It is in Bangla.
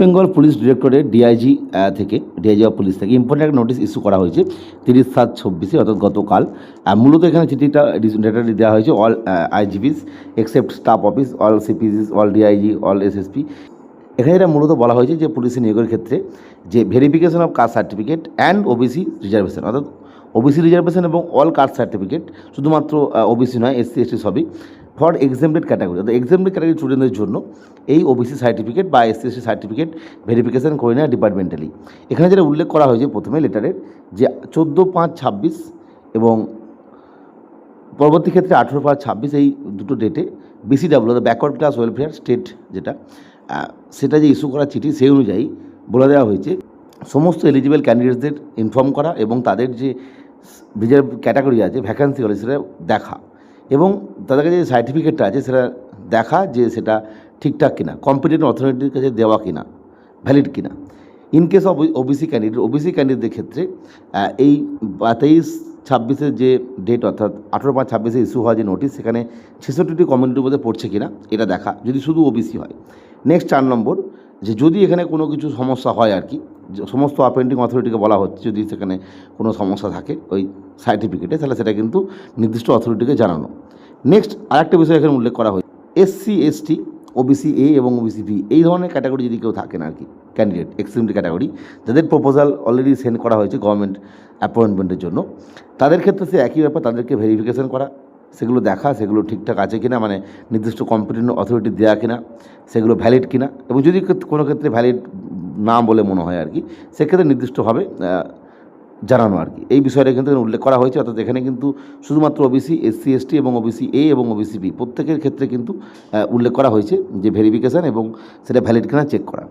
বেঙ্গল পুলিশ ডিরেক্টরেট ডিআইজি থেকে ডিআইজি অফ পুলিশ থেকে ইম্পর্টেন্ট একটা নোটিশ ইস্যু করা হয়েছে 30/7/24 অর্থাৎ গতকাল। মূলত এখানে চিঠিটা লেটারটি দেওয়া হয়েছে all IGPs except staff office, all CPCs, all DIG, all SSP. এখানে এটা মূলত বলা হয়েছে যে পুলিশি নিয়োগের ক্ষেত্রে যে verification of caste certificate and OBC reservation, অর্থাৎ ওবিসি রিজার্ভেশন এবং অল কাস্ট সার্টিফিকেট, শুধুমাত্র ওবিসি নয়, এসসি এসটি সবই, ফর এক্সেমপ্টেড ক্যাটাগরি, অর্থাৎ এক্সেমপ্টেড ক্যাটাগরি স্টুডেন্টদের জন্য এই ওবিসি সার্টিফিকেট বা এসসি এসটি সার্টিফিকেট ভেরিফিকেশন করে নেওয়া ডিপার্টমেন্টালি। এখানে যেটা উল্লেখ করা হয়েছে প্রথমে লেটারের যে 14/5/26 এবং পরবর্তী ক্ষেত্রে 18/5/26 এই দুটো ডেটে বিসিডাব্লিউ অর্থাৎ ব্যাকওয়ার্ড ক্লাস ওয়েলফেয়ার স্টেট সেটা যে ইস্যু করা চিঠি সেই অনুযায়ী বলে দেওয়া হয়েছে সমস্ত এলিজিবল ক্যান্ডিডেটসদের ইনফর্ম করা এবং তাদের যে রিজার্ভ ক্যাটাগরি আছে, ভ্যাকান্সি হলে সেটা দেখা এবং তাদের কাছে যে সার্টিফিকেটটা আছে সেটা দেখা যে সেটা ঠিকঠাক কিনা, কম্পিটেন্ট অথরিটির কাছে দেওয়া কিনা, ভ্যালিড কিনা। ইন কেস অফ ওবিসি ক্যান্ডিডেটদের ক্ষেত্রে এই 23/26 যে ডেট অর্থাৎ 18/5/26 ইস্যু হওয়া যে নোটিশ, সেখানে 66টি কমিউনিটির মধ্যে পড়ছে কিনা এটা দেখা, যদি শুধু ওবিসি হয়। নেক্সট 4 নম্বর, যে যদি এখানে কোনো কিছু সমস্যা হয় আর কি, সমস্ত অপেন্ডিং অথরিটিকে বলা হচ্ছে যদি সেখানে কোনো সমস্যা থাকে ওই সার্টিফিকেটে, তাহলে সেটা কিন্তু নির্দিষ্ট অথরিটিকে জানানো। নেক্সট আরেকটা বিষয় এখানে উল্লেখ করা হয়েছে, এসসি এসটি, ওবিসি এ এবং ওবিসি বি এই ধরনের ক্যাটাগরি যদি কেউ থাকেন আর কি, ক্যান্ডিডেট এক্সট্রিমলি ক্যাটাগরি, যাদের প্রপোজাল অলরেডি সেন্ড করা হয়েছে গভর্নমেন্ট অ্যাপয়েন্টমেন্টের জন্য, তাদের ক্ষেত্রে সে একই ব্যাপার, তাদেরকে ভেরিফিকেশন করা, সেগুলো দেখা সেগুলো ঠিকঠাক আছে কিনা, মানে নির্দিষ্ট কম্পিটেন্ট অথরিটি দেওয়া কিনা, সেগুলো ভ্যালিড কিনা, এবং যদি কোনো ক্ষেত্রে ভ্যালিড না বলে মনে হয় আর কি, সেক্ষেত্রে নির্দিষ্টভাবে জানানো আর কি। এই বিষয়টা কিন্তু উল্লেখ করা হয়েছে, অর্থাৎ এখানে কিন্তু শুধুমাত্র ওবিসি, এসসি এসটি এবং ওবিসি এ এবং ওবিসি বি প্রত্যেকের ক্ষেত্রে কিন্তু উল্লেখ করা হয়েছে যে ভেরিফিকেশান এবং সেটা ভ্যালিড কিনা চেক করা।